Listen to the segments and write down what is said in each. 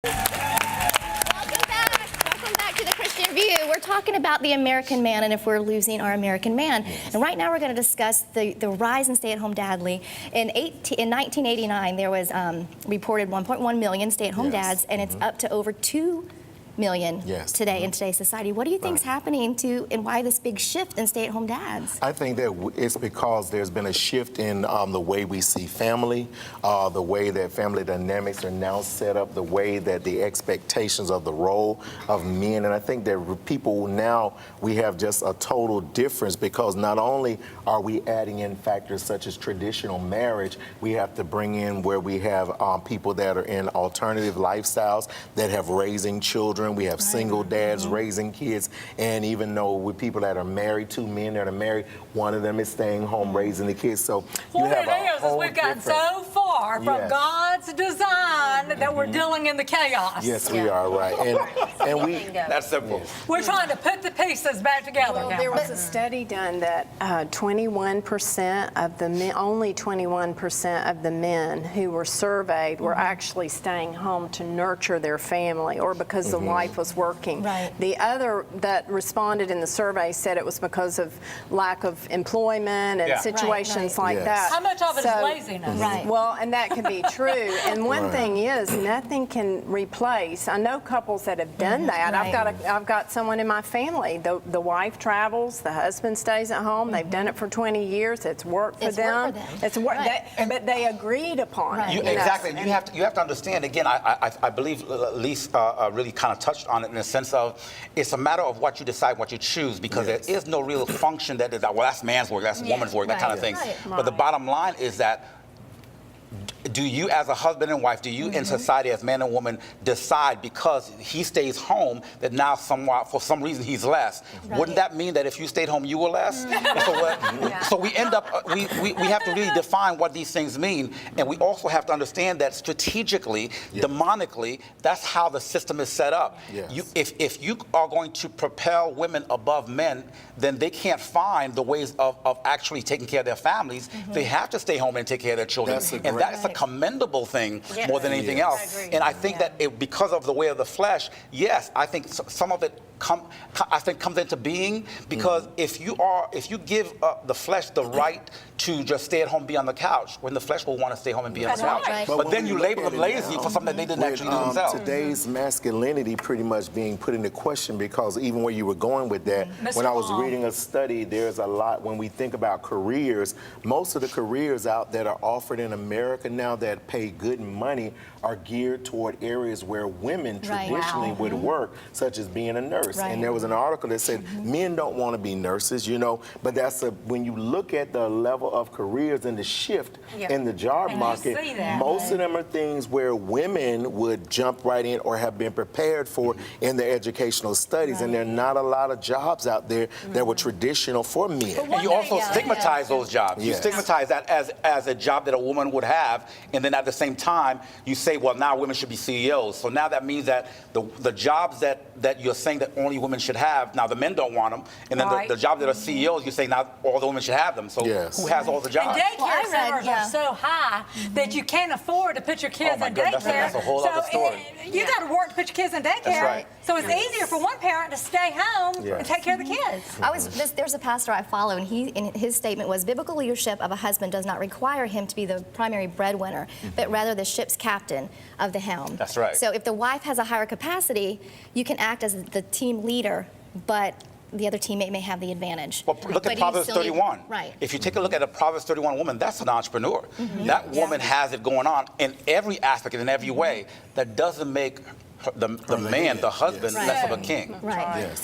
Welcome back to the Christian View. We're talking about the American man and if we're losing our American man. And right now we're going to discuss the rise in stay-at-home dadly. In 1989, there was reported 1.1 million stay-at-home dads, and it's up to over 2 million today in today's society. What do you think is happening to, and why this big shift in stay-at-home dads? I think that it's because there's been a shift in the way we see family, the way that family dynamics are now set up, the way that the expectations of the role of men. And I think that people now, we have just a total difference because not only are we adding in factors such as traditional marriage, we have to bring in where we have people that are in alternative lifestyles that have raising children. We have single dads raising kids, and even though with people that are married, 2 men that are married, one of them is staying home raising the kids. So you have a whole we've gotten so far from God's design that we're dealing in the chaos. Yes, we are, right. And we that's simple. We're trying to put the pieces back together. Well, there was a study done that 21% of the men, only 21% of the men who were surveyed were actually staying home to nurture their family or because the wife was working. Right. The other that responded in the survey said it was because of lack of employment and situations like that. How much of it is laziness? Right. Well, and that can be true. And one thing is, nothing can replace. I know couples that have done that. I've got someone in my family. The wife travels, the husband stays at home. They've done it for 20 years. It's worked for them. It's work. But they agreed upon it. Exactly. And you have to understand. Again, I believe Lisa really kind of touched on it in the sense of it's a matter of what you decide, what you choose, because there is no real function that is, well, that's man's work, that's woman's work, that kind of thing. But the bottom line is that do you as a husband and wife, do you in society as man and woman decide because he stays home that now somewhat, for some reason he's less? Wouldn't that mean that if you stayed home you were less? So we end up, we have to really define what these things mean, and we also have to understand that strategically, demonically, that's how the system is set up. If you are going to propel women above men, then they can't find the ways of actually taking care of their families. They have to stay home and take care of their children. And that's a commendable thing more than anything else. And I think that because of the way of the flesh, yes, I think some of it comes into being because if you give the flesh the right to just stay at home, be on the couch, when the flesh will want to stay home and be on the couch. But then you label them lazy for something that they didn't actually do themselves. Today's masculinity pretty much being put into question because even where you were going with that, when I was reading a study, there's a lot, when we think about careers, most of the careers out that are offered in America now that pay good money are geared toward areas where women traditionally would work, such as being a nurse. And there was an article that said men don't want to be nurses, you know, but when you look at the level of careers and the shift in the job market, most of them are things where women would jump right in or have been prepared for in their educational studies. And there are not a lot of jobs out there that were traditional for men. And you also stigmatize those jobs. You stigmatize that as a job that a woman would have, and then at the same time, you say, well, now women should be CEOs. So now that means that the jobs that you're saying that only women should have, now the men don't want them, and then the jobs that are CEOs, you say now all the women should have them. So who has all the jobs? And daycare centers are so high that you can't afford to put your kids in daycare. That's a whole other story. You got to work to put your kids in daycare. So it's easier for one parent to stay home and take care of the kids. There's a pastor I follow, and his statement was, biblical leadership of a husband does not require him to be the primary breadwinner, but rather the ship's captain of the helm. That's right. So if the wife has a higher capacity, you can act as the team leader, but the other teammate may have the advantage. Well, look at Proverbs 31. Right. If you take a look at a Proverbs 31 woman, that's an entrepreneur. That woman has it going on in every aspect and in every way. That doesn't make the man, the husband, less of a king.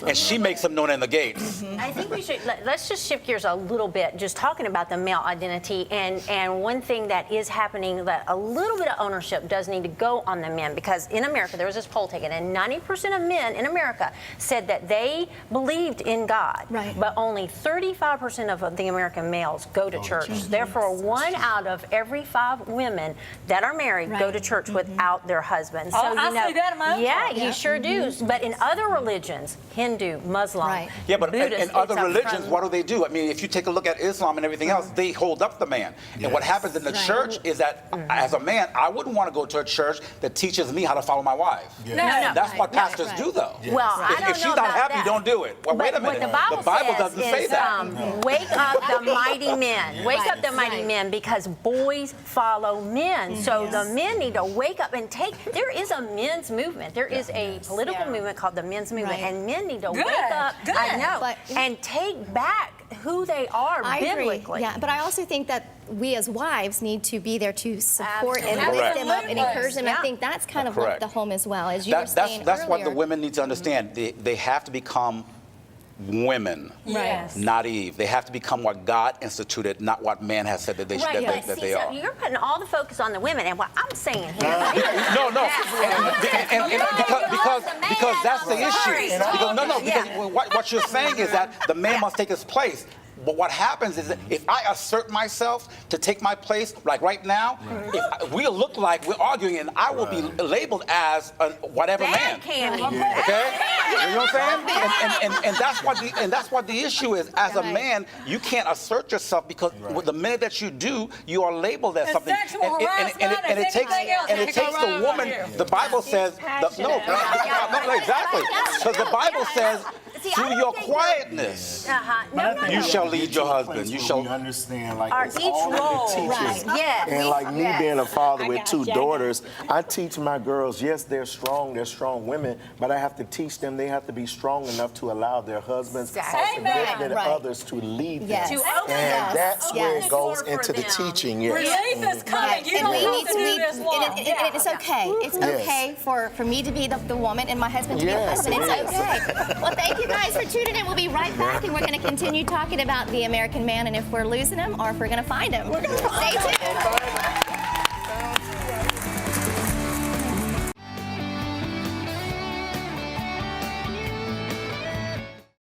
And she makes him known in the gates. I think we should, let's just shift gears a little bit, just talking about the male identity. And one thing that is happening, that a little bit of ownership does need to go on the men, because in America, there was this poll taken, and 90% of men in America said that they believed in God. But only 35% of the American males go to church. Therefore, 1 out of every 5 women that are married go to church without their husbands. So, I see that in most Yeah, part. you sure do. But in other religions, Hindu, Muslim, Right. Yeah, but Buddhist, in other it's a religions, from- what do? I mean, if you take a look at Islam and everything else, they hold up the man. And what happens in the church is that, as a man, I wouldn't want to go to a church that teaches me how to follow my wife. No, And that's what Right, pastors right. do, though. Well, I don't If she's know not about happy, that. don't do it. Well, wait a minute. What the Bible, says doesn't say is, that. wake up the mighty men. Wake up the mighty right. men, because boys follow men. So the men need to wake up and take. There is a men's movement. There is a political movement called the men's movement, Right. and men need to Good, wake up. good. I know, But- and take back who they are I biblically. agree. Yeah, but I also think that we as wives need to be there to support and Absolutely. lift them up and Absolutely. encourage them. Yeah. I think that's kind of what Correct. the home as well, as you were saying That's what the earlier. women need to understand. They have to become women, Yes. not Eve. They have to become what God instituted, not what man has said that they, Right, that but they see, so are. you're putting all the focus on the women, and what I'm saying here. No, because that's the Sorry. issue. Because Yeah. what you're saying is that the man must take his place. But what happens is that if I assert myself to take my place, like right now, if we look like we're arguing, and I will be labeled as a whatever man. Bad Cammy. Okay, you know what I'm saying? And that's what the issue is. As a Right. man, you can't assert yourself because the minute that you do, you are labeled as It's something. sexual harassment, and it it's takes anything else that the could go wrong right woman. here. The Bible says no, exactly. Because the Bible says See, I through don't your think quietness. No. You shall lead your husband. You shall. We understand, like, Our it's each all in the role, teaching. right. Yes. And like me being a father with two you. daughters, I teach my girls, yes, they're strong women, but I have to teach them they have to be strong enough to allow their husbands or Exactly. significant Right. others to lead Yes. them. To open And us. that's Open where the it goes door for into the them. teaching, yes. Relief is coming. Right. You And don't we have need to to do be, this long. and it's okay. It's Yes. okay for me to be the woman and my husband to be the Yes, husband. It's it is. okay. Well, thank you guys for tuning in. We'll be right back, and we're going to continue talking about the American man and if we're losing him or if we're going to find him. Stay tuned.